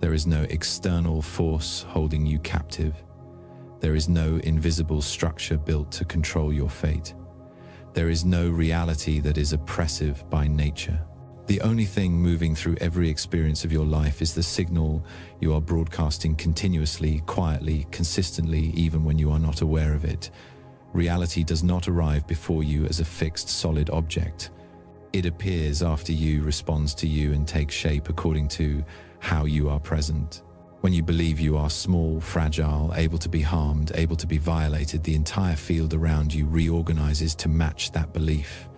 There is no external force holding you captive. There is no invisible structure built to control your fate. There is no reality that is oppressive by nature. The only thing moving through every experience of your life is the signal you are broadcasting continuously, quietly, consistently, even when you are not aware of it. Reality does not arrive before you as a fixed, solid object. It appears after you, responds to you, and takes shape according to how you are present. When you believe you are small, fragile, able to be harmed, able to be violated, the entire field around you reorganizes to match that belief.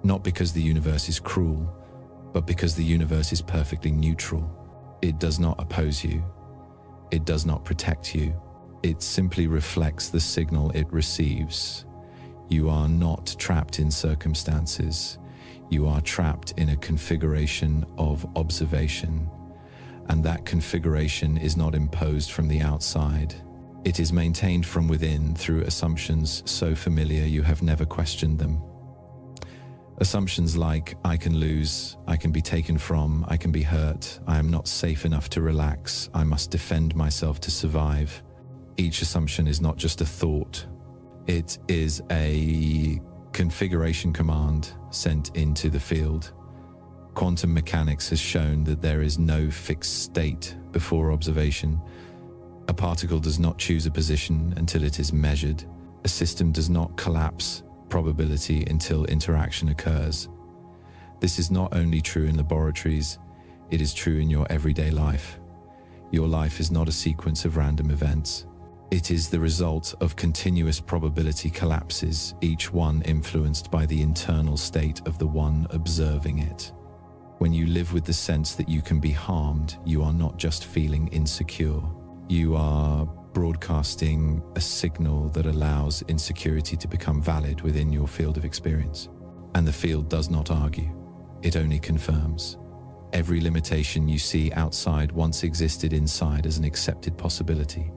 Not because the universe is cruel, but because the universe is perfectly neutral. It does not oppose you. It does not protect you. It simply reflects the signal it receives. You are not trapped in circumstances. You are trapped in a configuration of observation. And that configuration is not imposed from the outside. It is maintained from within through assumptions so familiar you have never questioned them. Assumptions like, I can lose, I can be taken from, I can be hurt, I am not safe enough to relax, I must defend myself to survive. Each assumption is not just a thought. It is a configuration command sent into the field. Quantum mechanics has shown that there is no fixed state before observation. A particle does not choose a position until it is measured. A system does not collapse probability until interaction occurs. This is not only true in laboratories, it is true in your everyday life. Your life is not a sequence of random events. It is the result of continuous probability collapses, each one influenced by the internal state of the one observing it. When you live with the sense that you can be harmed, you are not just feeling insecure. You are broadcasting a signal that allows insecurity to become valid within your field of experience. And the field does not argue. It only confirms. Every limitation you see outside once existed inside as an accepted possibility.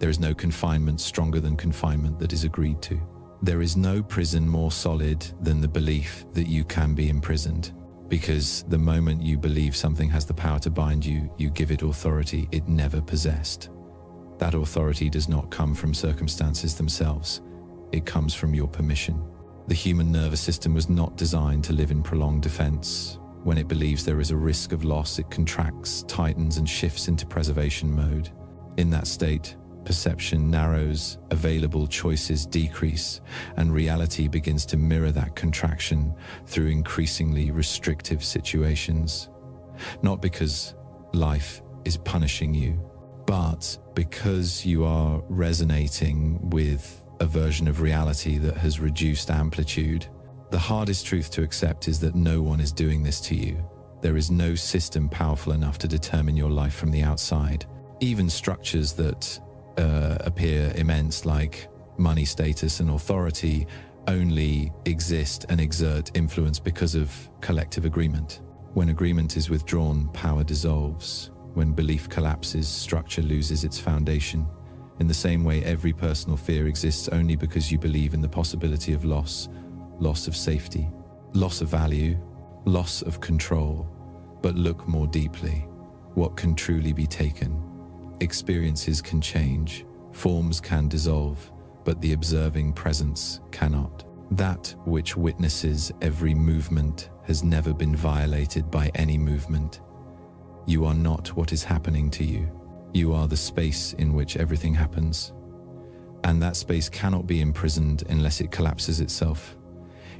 There is no confinement stronger than confinement that is agreed to. There is no prison more solid than the belief that you can be imprisoned. Because the moment you believe something has the power to bind you, you give it authority it never possessed. That authority does not come from circumstances themselves. It comes from your permission. The human nervous system was not designed to live in prolonged defense. When it believes there is a risk of loss, it contracts, tightens, and shifts into preservation mode. In that state, perception narrows, available choices decrease, and reality begins to mirror that contraction through increasingly restrictive situations. Not because life is punishing you, but because you are resonating with a version of reality that has reduced amplitude. The hardest truth to accept is that no one is doing this to you. There is no system powerful enough to determine your life from the outside. Even structures that appear immense, like money, status, and authority, only exist and exert influence because of collective agreement. When agreement is withdrawn, power dissolves. When belief collapses, structure loses its foundation. In the same way, every personal fear exists only because you believe in the possibility of loss, loss of safety, loss of value, loss of control. But look more deeply. What can truly be taken? Experiences can change, forms can dissolve, but the observing presence cannot. That which witnesses every movement has never been violated by any movement. You are not what is happening to you. You are the space in which everything happens. And that space cannot be imprisoned unless it collapses itself.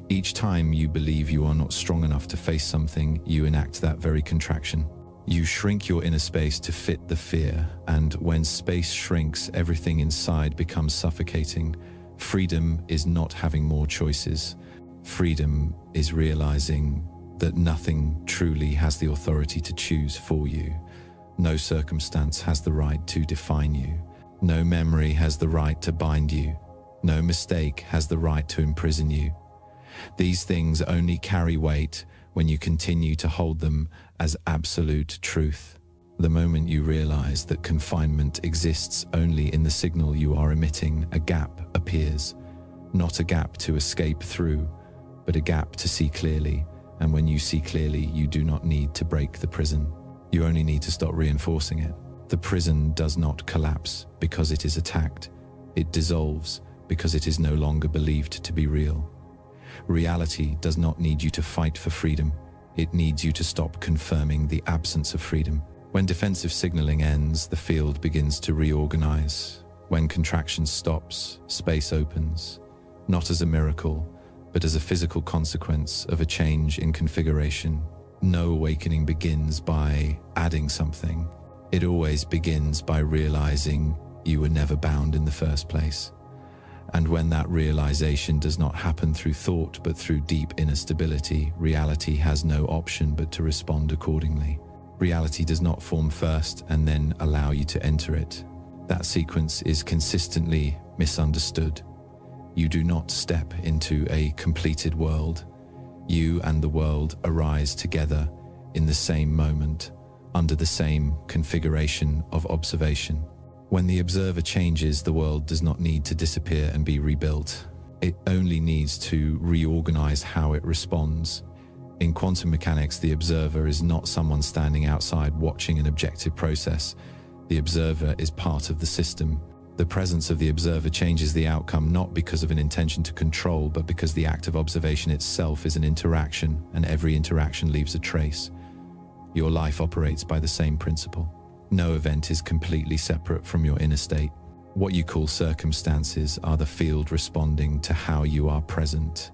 Each time you believe you are not strong enough to face something, you enact that very contraction. You shrink your inner space to fit the fear, and when space shrinks, everything inside becomes suffocating. Freedom is not having more choices. Freedom is realizing that nothing truly has the authority to choose for you. No circumstance has the right to define you. No memory has the right to bind you. No mistake has the right to imprison you. These things only carry weight when you continue to hold them as absolute truth. The moment you realize that confinement exists only in the signal you are emitting, a gap appears. Not a gap to escape through, but a gap to see clearly. And when you see clearly, you do not need to break the prison. You only need to stop reinforcing it. The prison does not collapse because it is attacked. It dissolves because it is no longer believed to be real. Reality does not need you to fight for freedom. It needs you to stop confirming the absence of freedom. When defensive signaling ends, the field begins to reorganize. When contraction stops, space opens, not as a miracle, but as a physical consequence of a change in configuration. No awakening begins by adding something. It always begins by realizing you were never bound in the first place. And when that realization does not happen through thought but through deep inner stability, reality has no option but to respond accordingly. Reality does not form first and then allow you to enter it. That sequence is consistently misunderstood. You do not step into a completed world. You and the world arise together in the same moment, under the same configuration of observation. When the observer changes, the world does not need to disappear and be rebuilt. It only needs to reorganize how it responds. In quantum mechanics, the observer is not someone standing outside watching an objective process. The observer is part of the system. The presence of the observer changes the outcome not because of an intention to control, but because the act of observation itself is an interaction, and every interaction leaves a trace. Your life operates by the same principle. No event is completely separate from your inner state. What you call circumstances are the field responding to how you are present.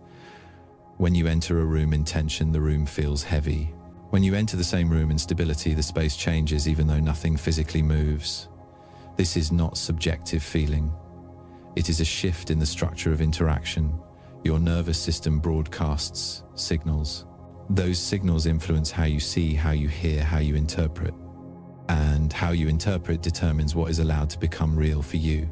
When you enter a room in tension, the room feels heavy. When you enter the same room in stability, the space changes even though nothing physically moves. This is not subjective feeling. It is a shift in the structure of interaction. Your nervous system broadcasts signals. Those signals influence how you see, how you hear, how you interpret. And how you interpret determines what is allowed to become real for you.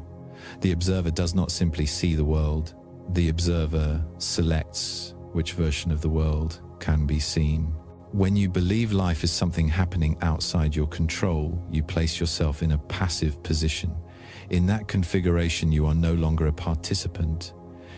The observer does not simply see the world. The observer selects which version of the world can be seen. When you believe life is something happening outside your control, you place yourself in a passive position. In that configuration, you are no longer a participant.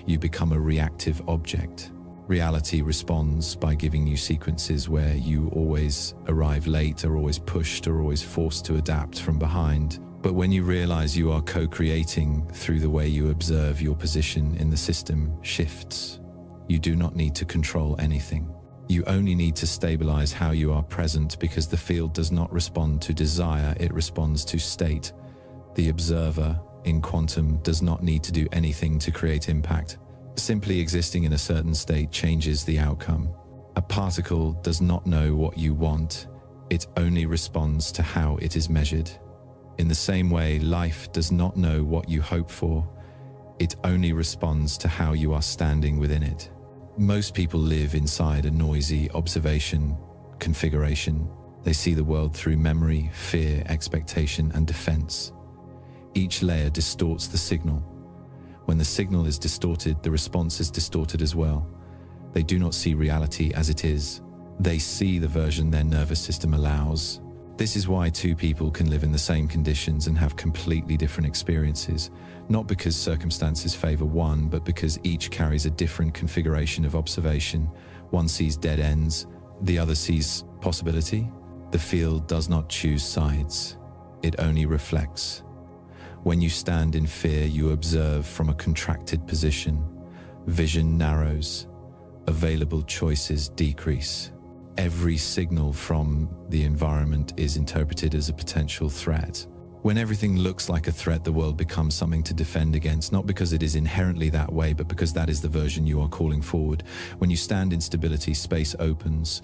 You become a reactive object. Reality responds by giving you sequences where you always arrive late, are always pushed, or always forced to adapt from behind. But when you realize you are co-creating through the way you observe, your position in the system shifts. You do not need to control anything. You only need to stabilize how you are present, because the field does not respond to desire, it responds to state. The observer in quantum does not need to do anything to create impact. Simply existing in a certain state changes the outcome. A particle does not know what you want, it only responds to how it is measured. In the same way, life does not know what you hope for, it only responds to how you are standing within it. Most people live inside a noisy observation configuration. They see the world through memory, fear, expectation, and defense. Each layer distorts the signal. When the signal is distorted, the response is distorted as well. They do not see reality as it is. They see the version their nervous system allows. This is why two people can live in the same conditions and have completely different experiences, not because circumstances favor one, but because each carries a different configuration of observation. One sees dead ends, the other sees possibility. The field does not choose sides, it only reflects. When you stand in fear, you observe from a contracted position. Vision narrows, available choices decrease. Every signal from the environment is interpreted as a potential threat. When everything looks like a threat, the world becomes something to defend against, not because it is inherently that way, but because that is the version you are calling forward. When you stand in stability, space opens.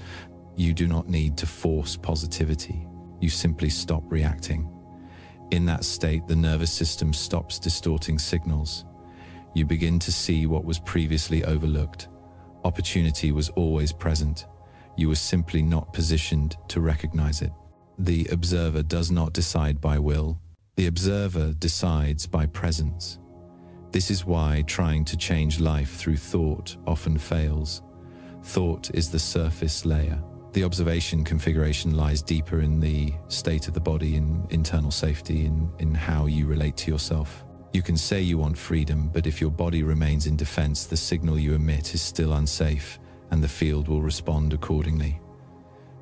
You do not need to force positivity. You simply stop reacting. In that state, the nervous system stops distorting signals. You begin to see what was previously overlooked. Opportunity was always present. You were simply not positioned to recognize it. The observer does not decide by will. The observer decides by presence. This is why trying to change life through thought often fails. Thought is the surface layer. The observation configuration lies deeper in the state of the body, in internal safety, in how you relate to yourself. You can say you want freedom, but if your body remains in defense, the signal you emit is still unsafe, and the field will respond accordingly.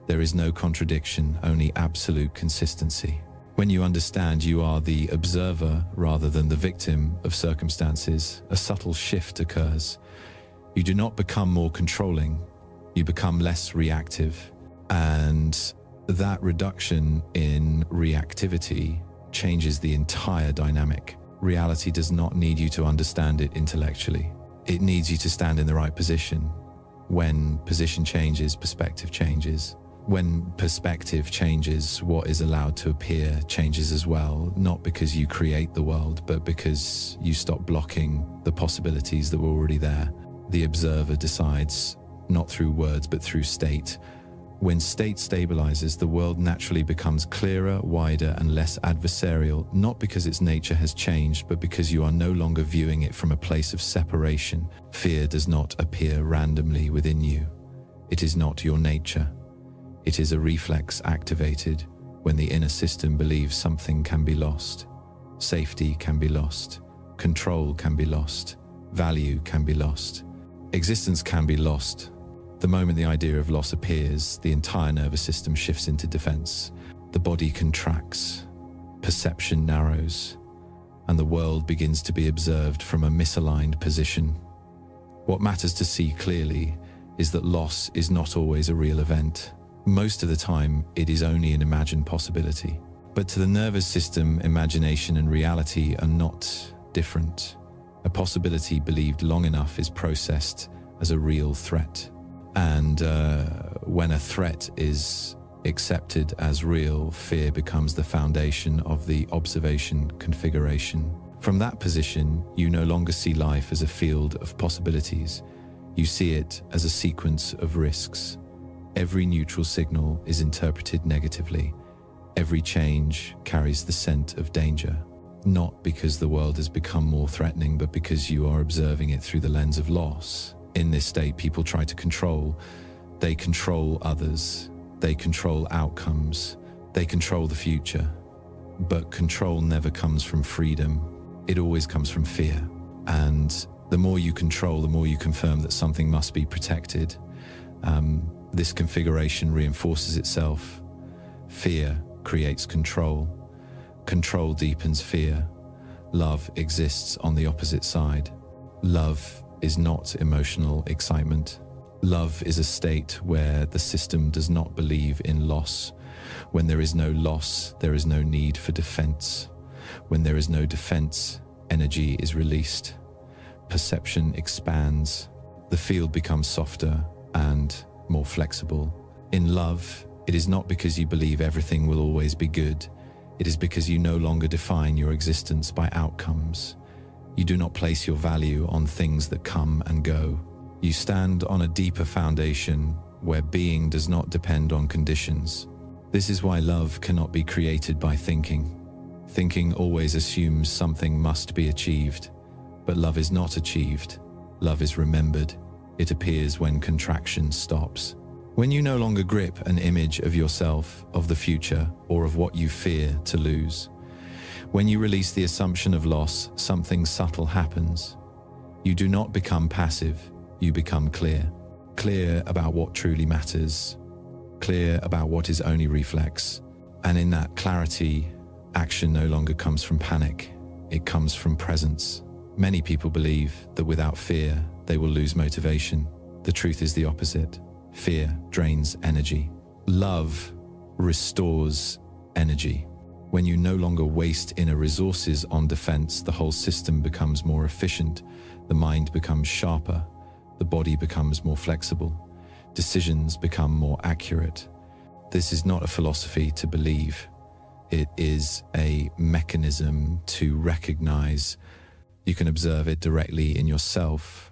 There is no contradiction, only absolute consistency. When you understand you are the observer rather than the victim of circumstances, a subtle shift occurs. You do not become more controlling, you become less reactive. And that reduction in reactivity changes the entire dynamic. Reality does not need you to understand it intellectually. It needs you to stand in the right position. When position changes, perspective changes. When perspective changes, what is allowed to appear changes as well, not because you create the world, but because you stop blocking the possibilities that were already there. The observer decides, not through words, but through state. When state stabilizes, the world naturally becomes clearer, wider, and less adversarial, not because its nature has changed, but because you are no longer viewing it from a place of separation. Fear does not appear randomly within you. It is not your nature. It is a reflex activated when the inner system believes something can be lost. Safety can be lost. Control can be lost. Value can be lost. Existence can be lost. The moment the idea of loss appears, the entire nervous system shifts into defense. The body contracts, perception narrows, and the world begins to be observed from a misaligned position. What matters to see clearly is that loss is not always a real event. Most of the time, it is only an imagined possibility. But to the nervous system, imagination and reality are not different. A possibility believed long enough is processed as a real threat. And when a threat is accepted as real, fear becomes the foundation of the observation configuration. From that position, you no longer see life as a field of possibilities. You see it as a sequence of risks. Every neutral signal is interpreted negatively. Every change carries the scent of danger, not because the world has become more threatening, but because you are observing it through the lens of loss. In this state, people try to control. They control others. They control outcomes. They control the future. But control never comes from freedom. It always comes from fear. And the more you control, the more you confirm that something must be protected. This configuration reinforces itself. Fear creates control. Control deepens fear. Love exists on the opposite side. Love is not emotional excitement. Love is a state where the system does not believe in loss. When there is no loss, there is no need for defense. When there is no defense, energy is released. Perception expands. The field becomes softer and more flexible. In love, it is not because you believe everything will always be good. It is because you no longer define your existence by outcomes. You do not place your value on things that come and go. You stand on a deeper foundation where being does not depend on conditions. This is why love cannot be created by thinking. Thinking always assumes something must be achieved, but love is not achieved. Love is remembered. It appears when contraction stops. When you no longer grip an image of yourself, of the future, or of what you fear to lose. When you release the assumption of loss, something subtle happens. You do not become passive, you become clear. Clear about what truly matters. Clear about what is only reflex. And in that clarity, action no longer comes from panic, it comes from presence. Many people believe that without fear, they will lose motivation. The truth is the opposite. Fear drains energy. Love restores energy. When you no longer waste inner resources on defense, the whole system becomes more efficient. The mind becomes sharper. The body becomes more flexible. Decisions become more accurate. This is not a philosophy to believe. It is a mechanism to recognize. You can observe it directly in yourself.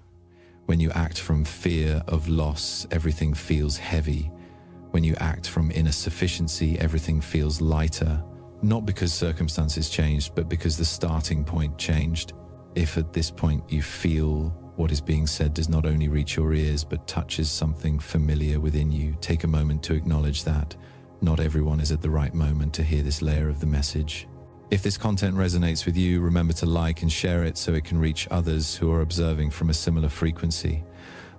When you act from fear of loss, everything feels heavy. When you act from inner sufficiency, everything feels lighter. Not because circumstances changed, but because the starting point changed. If at this point you feel what is being said does not only reach your ears, but touches something familiar within you, take a moment to acknowledge that. Not everyone is at the right moment to hear this layer of the message. If this content resonates with you, remember to like and share it so it can reach others who are observing from a similar frequency.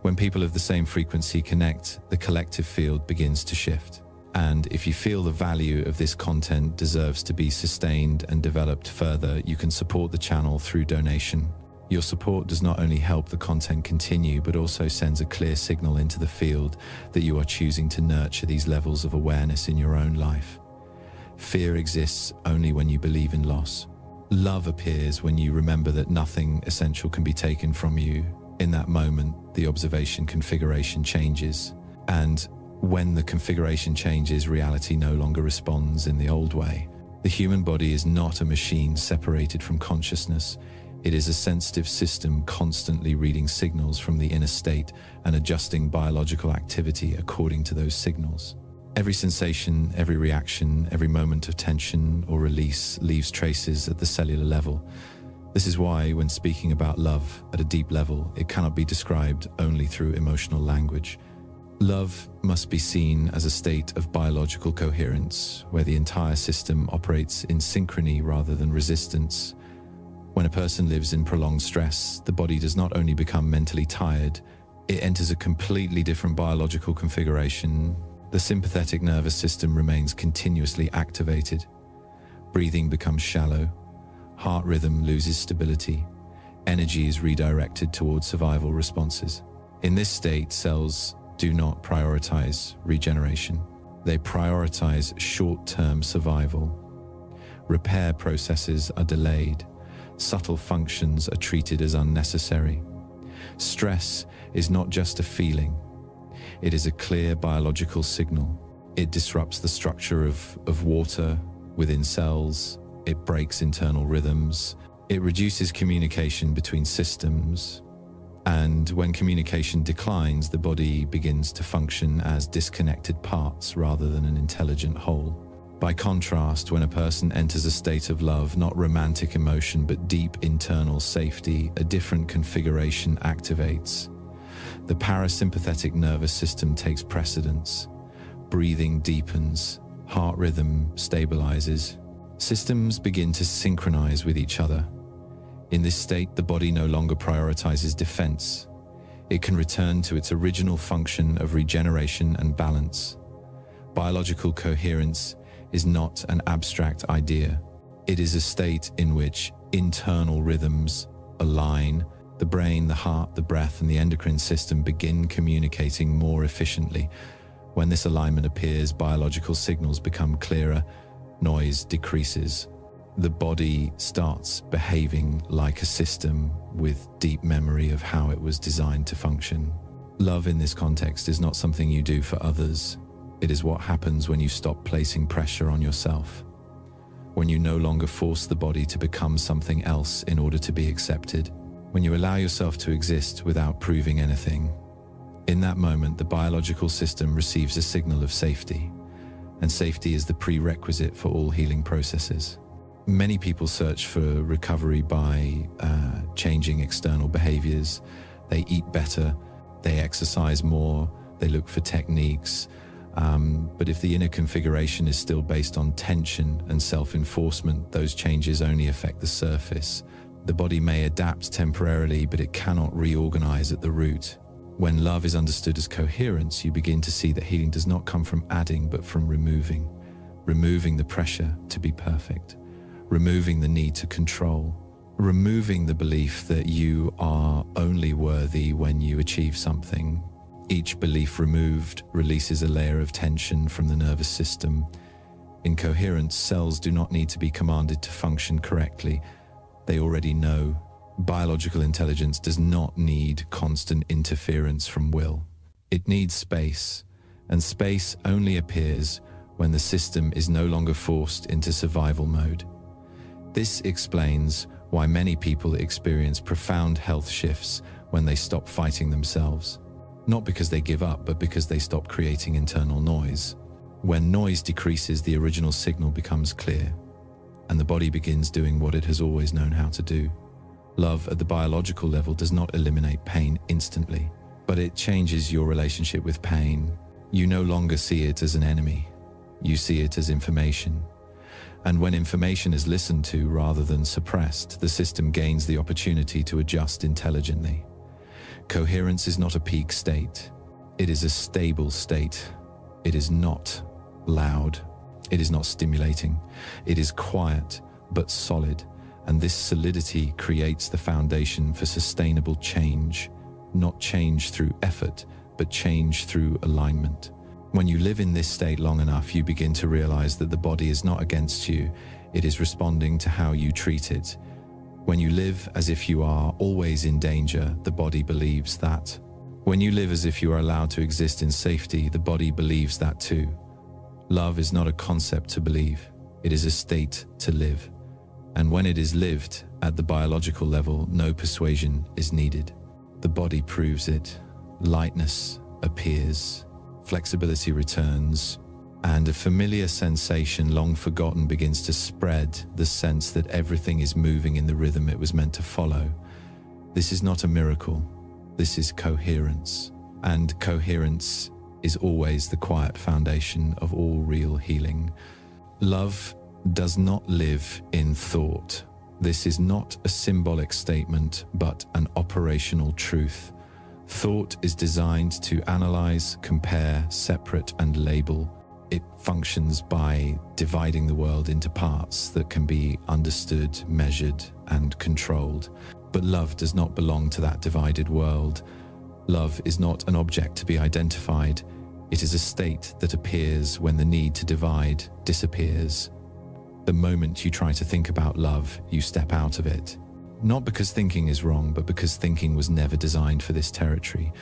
When people of the same frequency connect, the collective field begins to shift. And if you feel the value of this content deserves to be sustained and developed further, you can support the channel through donation. Your support does not only help the content continue, but also sends a clear signal into the field that you are choosing to nurture these levels of awareness in your own life. Fear exists only when you believe in loss. Love appears when you remember that nothing essential can be taken from you. In that moment, the observation configuration changes. And when the configuration changes, reality no longer responds in the old way. The human body is not a machine separated from consciousness. It is a sensitive system constantly reading signals from the inner state and adjusting biological activity according to those signals. Every sensation, every reaction, every moment of tension or release leaves traces at the cellular level. This is why, when speaking about love at a deep level, it cannot be described only through emotional language. Love must be seen as a state of biological coherence, where the entire system operates in synchrony rather than resistance. When a person lives in prolonged stress, the body does not only become mentally tired, it enters a completely different biological configuration. The sympathetic nervous system remains continuously activated. Breathing becomes shallow. Heart rhythm loses stability. Energy is redirected towards survival responses. In this state, cells do not prioritize regeneration. They prioritize short-term survival. Repair processes are delayed. Subtle functions are treated as unnecessary. Stress is not just a feeling. It is a clear biological signal. It disrupts the structure of water within cells. It breaks internal rhythms. It reduces communication between systems. And when communication declines, the body begins to function as disconnected parts rather than an intelligent whole. By contrast, when a person enters a state of love, not romantic emotion, but deep internal safety, a different configuration activates. The parasympathetic nervous system takes precedence. Breathing deepens. Heart rhythm stabilizes. Systems begin to synchronize with each other. In this state, the body no longer prioritizes defense. It can return to its original function of regeneration and balance. Biological coherence is not an abstract idea. It is a state in which internal rhythms align. The brain, the heart, the breath, and the endocrine system begin communicating more efficiently. When this alignment appears, biological signals become clearer, noise decreases. The body starts behaving like a system with deep memory of how it was designed to function. Love in this context is not something you do for others. It is what happens when you stop placing pressure on yourself. When you no longer force the body to become something else in order to be accepted. When you allow yourself to exist without proving anything. In that moment, the biological system receives a signal of safety, and safety is the prerequisite for all healing processes. Many people search for recovery by changing external behaviors. They eat better, they exercise more, they look for techniques. But if the inner configuration is still based on tension and self-enforcement, those changes only affect the surface. The body may adapt temporarily, but it cannot reorganize at the root. When love is understood as coherence, you begin to see that healing does not come from adding, but from removing. Removing the pressure to be perfect. Removing the need to control. Removing the belief that you are only worthy when you achieve something. Each belief removed releases a layer of tension from the nervous system. In coherence, cells do not need to be commanded to function correctly. They already know. Biological intelligence does not need constant interference from will. It needs space, and space only appears when the system is no longer forced into survival mode. This explains why many people experience profound health shifts when they stop fighting themselves. Not because they give up, but because they stop creating internal noise. When noise decreases, the original signal becomes clear, and the body begins doing what it has always known how to do. Love at the biological level does not eliminate pain instantly, but it changes your relationship with pain. You no longer see it as an enemy. You see it as information. And when information is listened to rather than suppressed, the system gains the opportunity to adjust intelligently. Coherence is not a peak state. It is a stable state. It is not loud. It is not stimulating. It is quiet but solid, and this solidity creates the foundation for sustainable change, not change through effort, but change through alignment. When you live in this state long enough, you begin to realize that the body is not against you, it is responding to how you treat it. When you live as if you are always in danger, the body believes that. When you live as if you are allowed to exist in safety, the body believes that too. Love is not a concept to believe, it is a state to live. And when it is lived at the biological level, no persuasion is needed. The body proves it. Lightness appears, flexibility returns, and a familiar sensation long forgotten begins to spread, the sense that everything is moving in the rhythm it was meant to follow. This is not a miracle, this is coherence. And coherence is always the quiet foundation of all real healing. Love does not live in thought. This is not a symbolic statement, but an operational truth. Thought is designed to analyze, compare, separate, and label. It functions by dividing the world into parts that can be understood, measured, and controlled. But love does not belong to that divided world. Love is not an object to be identified. It is a state that appears when the need to divide disappears. The moment you try to think about love, you step out of it. Not because thinking is wrong, but because thinking was never designed for this territory.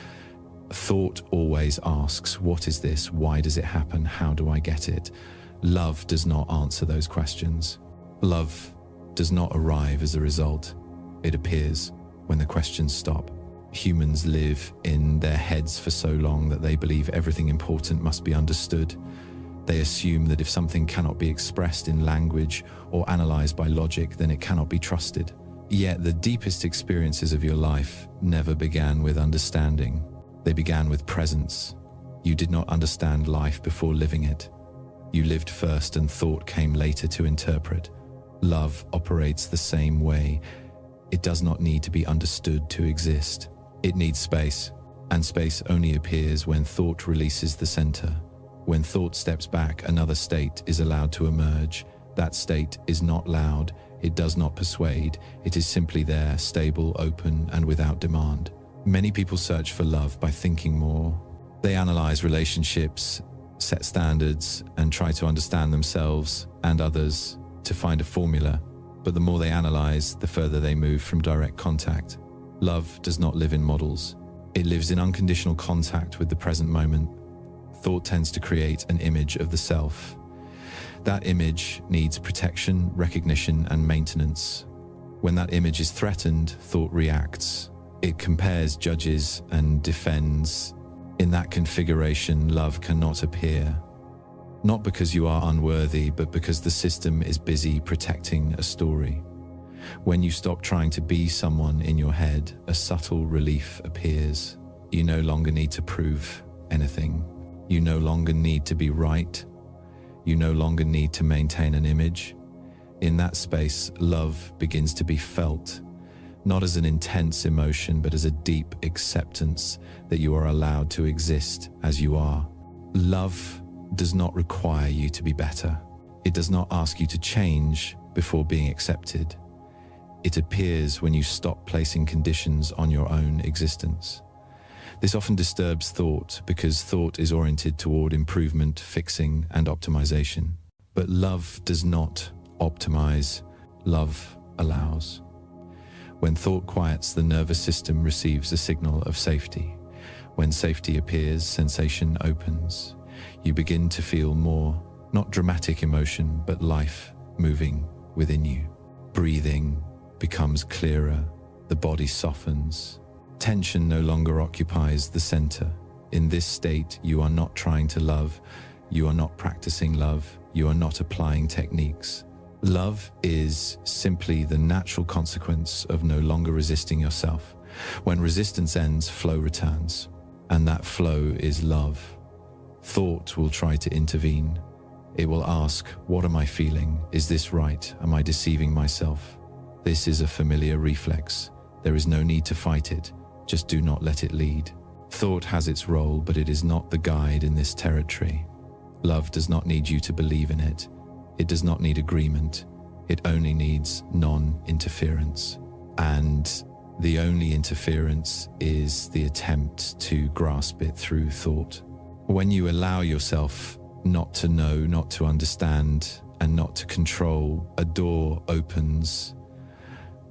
Thought always asks, what is this? Why does it happen? How do I get it? Love does not answer those questions. Love does not arrive as a result. It appears when the questions stop. Humans live in their heads for so long that they believe everything important must be understood. They assume that if something cannot be expressed in language or analyzed by logic, then it cannot be trusted. Yet the deepest experiences of your life never began with understanding. They began with presence. You did not understand life before living it. You lived first and thought came later to interpret. Love operates the same way. It does not need to be understood to exist. It needs space, and space only appears when thought releases the center. When thought steps back, another state is allowed to emerge. That state is not loud, it does not persuade, it is simply there, stable, open, and without demand. Many people search for love by thinking more. They analyze relationships, set standards, and try to understand themselves and others to find a formula. But the more they analyze, the further they move from direct contact. Love does not live in models. It lives in unconditional contact with the present moment. Thought tends to create an image of the self. That image needs protection, recognition, and maintenance. When that image is threatened, thought reacts. It compares, judges, and defends. In that configuration, love cannot appear. Not because you are unworthy, but because the system is busy protecting a story. When you stop trying to be someone in your head, a subtle relief appears. You no longer need to prove anything. You no longer need to be right. You no longer need to maintain an image. In that space, love begins to be felt, not as an intense emotion, but as a deep acceptance that you are allowed to exist as you are. Love does not require you to be better. It does not ask you to change before being accepted. It appears when you stop placing conditions on your own existence. This often disturbs thought because thought is oriented toward improvement, fixing, and optimization. But love does not optimize, love allows. When thought quiets, the nervous system receives a signal of safety. When safety appears, sensation opens. You begin to feel more, not dramatic emotion, but life moving within you. Breathing becomes clearer, the body softens. Tension no longer occupies the center. In this state, you are not trying to love, you are not practicing love, you are not applying techniques. Love is simply the natural consequence of no longer resisting yourself. When resistance ends, flow returns, and that flow is love. Thought will try to intervene. It will ask, what am I feeling? Is this right? Am I deceiving myself? This is a familiar reflex. There is no need to fight it. Just do not let it lead. Thought has its role, but it is not the guide in this territory. Love does not need you to believe in it. It does not need agreement. It only needs non-interference. And the only interference is the attempt to grasp it through thought. When you allow yourself not to know, not to understand, and not to control, a door opens.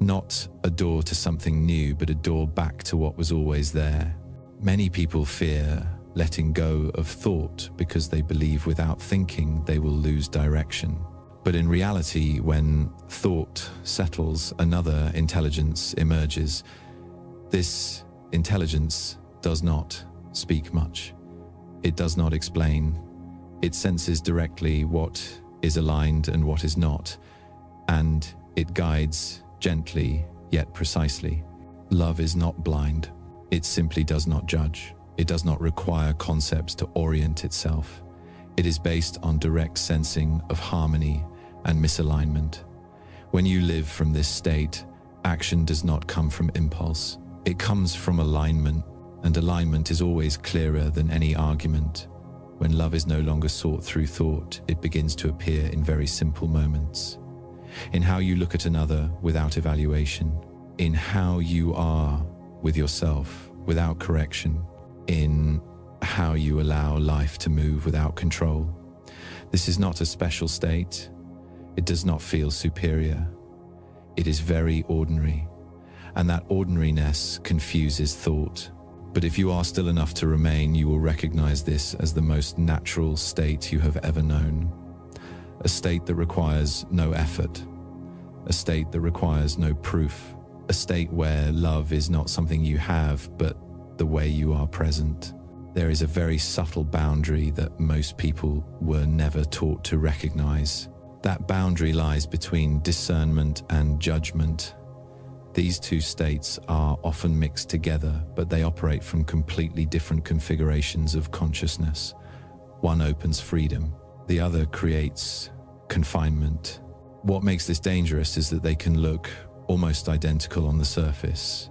Not a door to something new, but a door back to what was always there. Many people fear letting go of thought because they believe without thinking they will lose direction. But in reality, when thought settles, another intelligence emerges. This intelligence does not speak much. It does not explain. It senses directly what is aligned and what is not, and it guides gently yet precisely. Love is not blind. It simply does not judge. It does not require concepts to orient itself. It is based on direct sensing of harmony and misalignment. When you live from this state, action does not come from impulse. It comes from alignment, and alignment is always clearer than any argument. When love is no longer sought through thought, it begins to appear in very simple moments. In how you look at another without evaluation, in how you are with yourself without correction, in how you allow life to move without control. This is not a special state. It does not feel superior. It is very ordinary, and that ordinariness confuses thought. But if you are still enough to remain, you will recognize this as the most natural state you have ever known. A state that requires no effort. A state that requires no proof. A state where love is not something you have, but the way you are present. There is a very subtle boundary that most people were never taught to recognize. That boundary lies between discernment and judgment. These two states are often mixed together, but they operate from completely different configurations of consciousness. One opens freedom, the other creates confinement. What makes this dangerous is that they can look almost identical on the surface.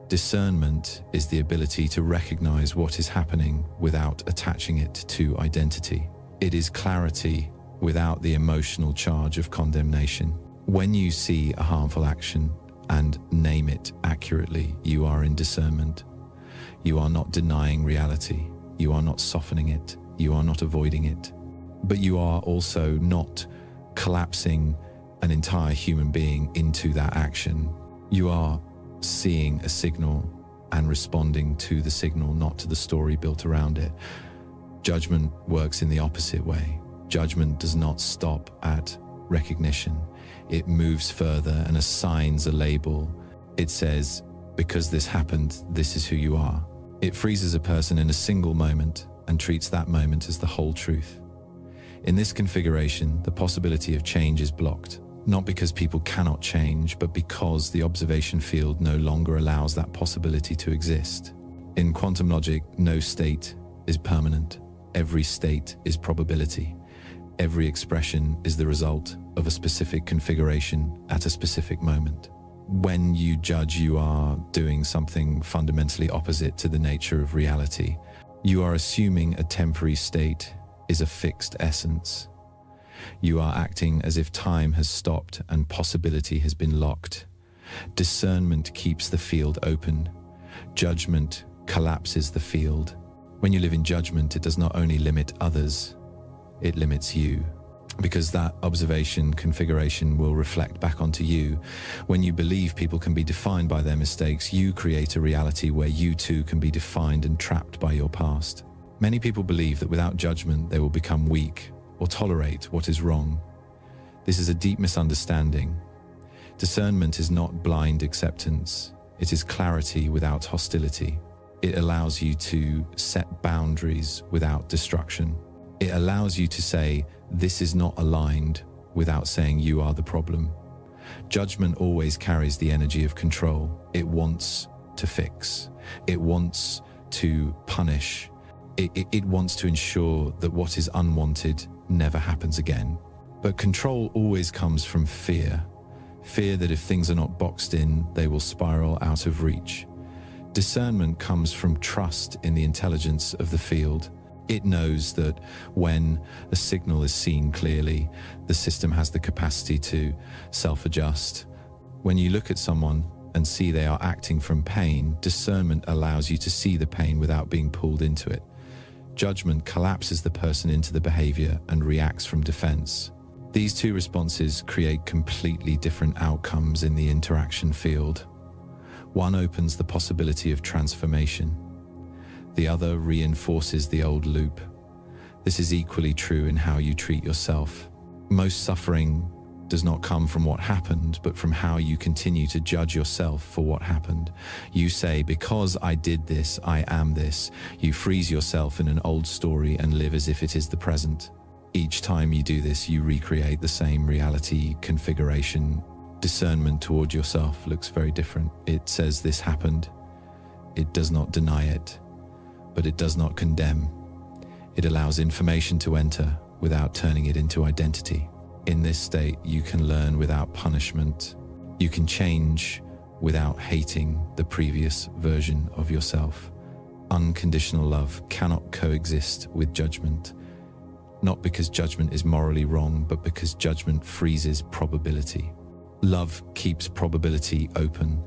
Discernment is the ability to recognize what is happening without attaching it to identity. It is clarity without the emotional charge of condemnation. When you see a harmful action and name it accurately, you are in discernment. You are not denying reality. You are not softening it. You are not avoiding it. But you are also not collapsing an entire human being into that action. You are seeing a signal and responding to the signal, not to the story built around it. Judgment works in the opposite way. Judgment does not stop at recognition. It moves further and assigns a label. It says, because this happened, this is who you are. It freezes a person in a single moment and treats that moment as the whole truth. In this configuration, the possibility of change is blocked, not because people cannot change, but because the observation field no longer allows that possibility to exist. In quantum logic, no state is permanent. Every state is probability. Every expression is the result of a specific configuration at a specific moment. When you judge, you are doing something fundamentally opposite to the nature of reality. You are assuming a temporary state is a fixed essence. You are acting as if time has stopped and possibility has been locked. Discernment keeps the field open. Judgment collapses the field. When you live in judgment, it does not only limit others, it limits you, because that observation configuration will reflect back onto you. When you believe people can be defined by their mistakes, you create a reality where you too can be defined and trapped by your past. Many people believe that without judgment they will become weak or tolerate what is wrong. This is a deep misunderstanding. Discernment is not blind acceptance. It is clarity without hostility. It allows you to set boundaries without destruction. It allows you to say, this is not aligned, without saying you are the problem. Judgment always carries the energy of control. It wants to fix. It wants to punish. It wants to ensure that what is unwanted never happens again. But control always comes from fear. Fear that if things are not boxed in, they will spiral out of reach. Discernment comes from trust in the intelligence of the field. It knows that when a signal is seen clearly, the system has the capacity to self-adjust. When you look at someone and see they are acting from pain, discernment allows you to see the pain without being pulled into it. Judgment collapses the person into the behavior and reacts from defense. These two responses create completely different outcomes in the interaction field. One opens the possibility of transformation. The other reinforces the old loop. This is equally true in how you treat yourself. Most suffering does not come from what happened, but from how you continue to judge yourself for what happened. You say, because I did this, I am this. You freeze yourself in an old story and live as if it is the present. Each time you do this, you recreate the same reality configuration. Discernment toward yourself looks very different. It says this happened. It does not deny it, but it does not condemn. It allows information to enter without turning it into identity. In this state, you can learn without punishment. You can change without hating the previous version of yourself. Unconditional love cannot coexist with judgment, not because judgment is morally wrong, but because judgment freezes probability. Love keeps probability open.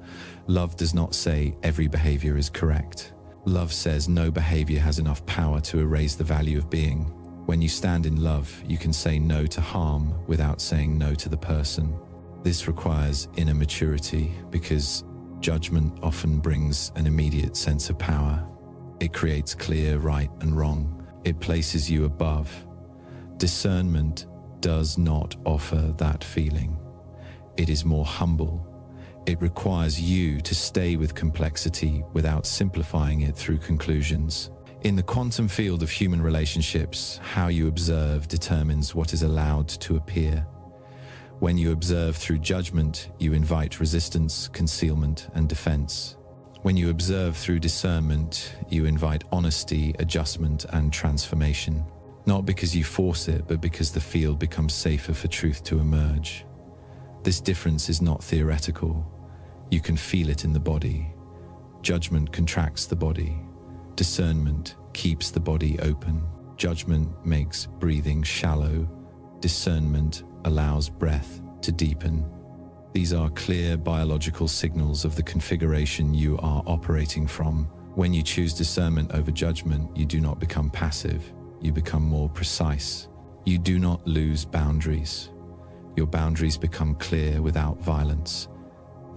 Love does not say every behavior is correct. Love says no behavior has enough power to erase the value of being. When you stand in love, you can say no to harm without saying no to the person. This requires inner maturity because judgment often brings an immediate sense of power. It creates clear right and wrong. It places you above. Discernment does not offer that feeling. It is more humble. It requires you to stay with complexity without simplifying it through conclusions. In the quantum field of human relationships, how you observe determines what is allowed to appear. When you observe through judgment, you invite resistance, concealment, and defense. When you observe through discernment, you invite honesty, adjustment, and transformation. Not because you force it, but because the field becomes safer for truth to emerge. This difference is not theoretical. You can feel it in the body. Judgment contracts the body. Discernment keeps the body open. Judgment makes breathing shallow. Discernment allows breath to deepen. These are clear biological signals of the configuration you are operating from. When you choose discernment over judgment, you do not become passive. You become more precise. You do not lose boundaries. Your boundaries become clear without violence.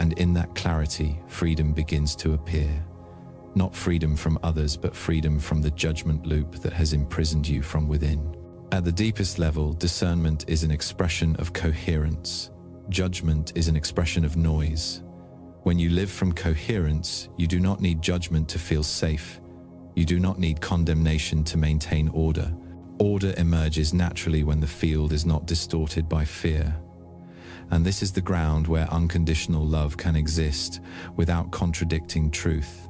And in that clarity, freedom begins to appear. Not freedom from others, but freedom from the judgment loop that has imprisoned you from within. At the deepest level, discernment is an expression of coherence. Judgment is an expression of noise. When you live from coherence, you do not need judgment to feel safe. You do not need condemnation to maintain order. Order emerges naturally when the field is not distorted by fear. And this is the ground where unconditional love can exist without contradicting truth.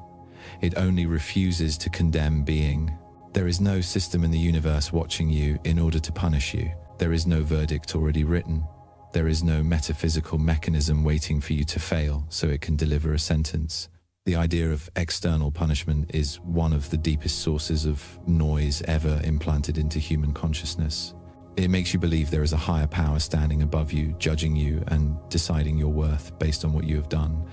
It only refuses to condemn being. There is no system in the universe watching you in order to punish you. There is no verdict already written. There is no metaphysical mechanism waiting for you to fail so it can deliver a sentence. The idea of external punishment is one of the deepest sources of noise ever implanted into human consciousness. It makes you believe there is a higher power standing above you, judging you and deciding your worth based on what you have done.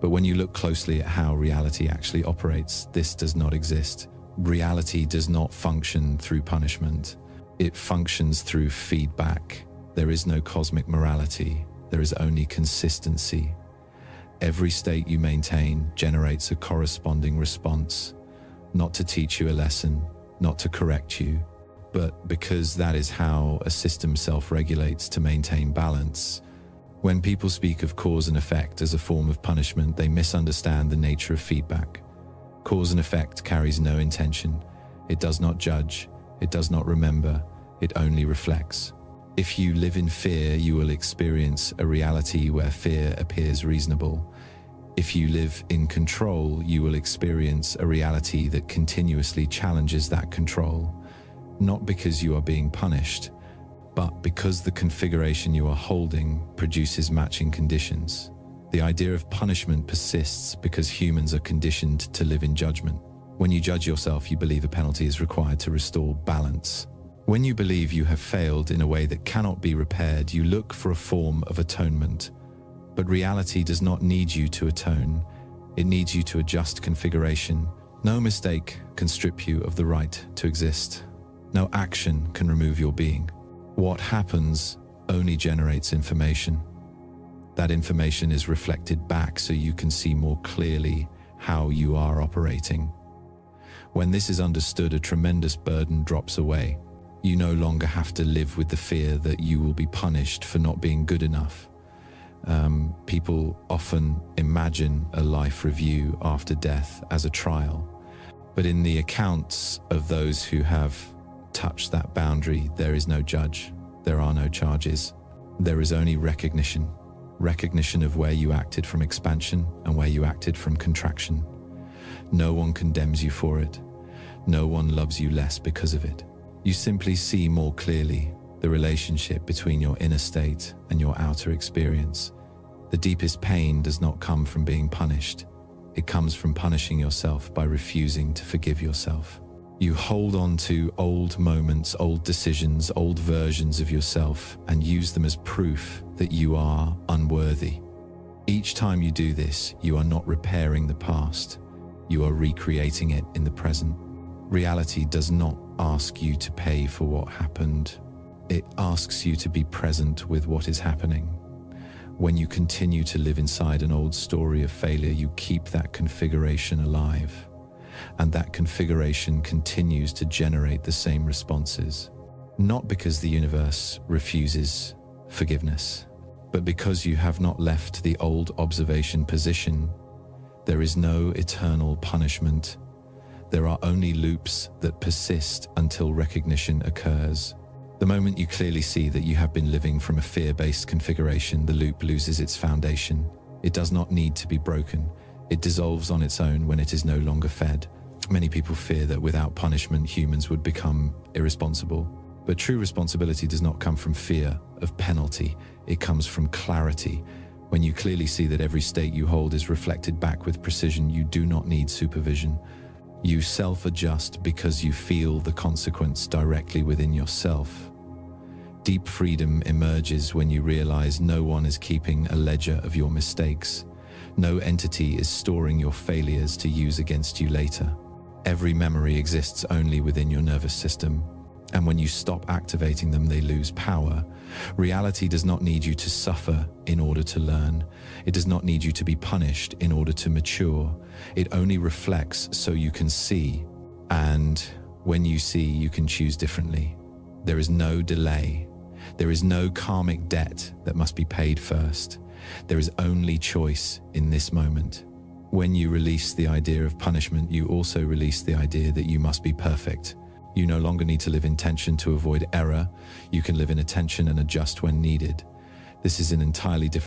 But when you look closely at how reality actually operates, this does not exist. Reality does not function through punishment. It functions through feedback. There is no cosmic morality. There is only consistency. Every state you maintain generates a corresponding response, not to teach you a lesson, not to correct you, but because that is how a system self-regulates to maintain balance. When people speak of cause and effect as a form of punishment, they misunderstand the nature of feedback. Cause and effect carries no intention. It does not judge. It does not remember. It only reflects. If you live in fear, you will experience a reality where fear appears reasonable. If you live in control, you will experience a reality that continuously challenges that control. Not because you are being punished, but because the configuration you are holding produces matching conditions. The idea of punishment persists because humans are conditioned to live in judgment. When you judge yourself, you believe a penalty is required to restore balance. When you believe you have failed in a way that cannot be repaired, you look for a form of atonement. But reality does not need you to atone. It needs you to adjust configuration. No mistake can strip you of the right to exist. No action can remove your being. What happens only generates information. That information is reflected back so you can see more clearly how you are operating. When this is understood, a tremendous burden drops away. You no longer have to live with the fear that you will be punished for not being good enough. People often imagine a life review after death as a trial. But in the accounts of those who have touched that boundary, there is no judge. There are no charges. There is only recognition. Recognition of where you acted from expansion and where you acted from contraction. No one condemns you for it. No one loves you less because of it. You simply see more clearly the relationship between your inner state and your outer experience. The deepest pain does not come from being punished. It comes from punishing yourself by refusing to forgive yourself. You hold on to old moments, old decisions, old versions of yourself, and use them as proof that you are unworthy. Each time you do this, you are not repairing the past. You are recreating it in the present. Reality does not ask you to pay for what happened. It asks you to be present with what is happening. When you continue to live inside an old story of failure, you keep that configuration alive. And that configuration continues to generate the same responses. Not because the universe refuses forgiveness, but because you have not left the old observation position. There is no eternal punishment. There are only loops that persist until recognition occurs. The moment you clearly see that you have been living from a fear-based configuration, the loop loses its foundation. It does not need to be broken. It dissolves on its own when it is no longer fed. Many people fear that without punishment, humans would become irresponsible. But true responsibility does not come from fear of penalty. It comes from clarity. When you clearly see that every state you hold is reflected back with precision, you do not need supervision. You self-adjust because you feel the consequence directly within yourself. Deep freedom emerges when you realize no one is keeping a ledger of your mistakes. No entity is storing your failures to use against you later. Every memory exists only within your nervous system, and when you stop activating them, they lose power. Reality does not need you to suffer in order to learn. It does not need you to be punished in order to mature. It only reflects so you can see, and when you see, you can choose differently. There is no delay. There is no karmic debt that must be paid first. There is only choice in this moment. When you release the idea of punishment, you also release the idea that you must be perfect. You no longer need to live in tension to avoid error. You can live in attention and adjust when needed. This is an entirely different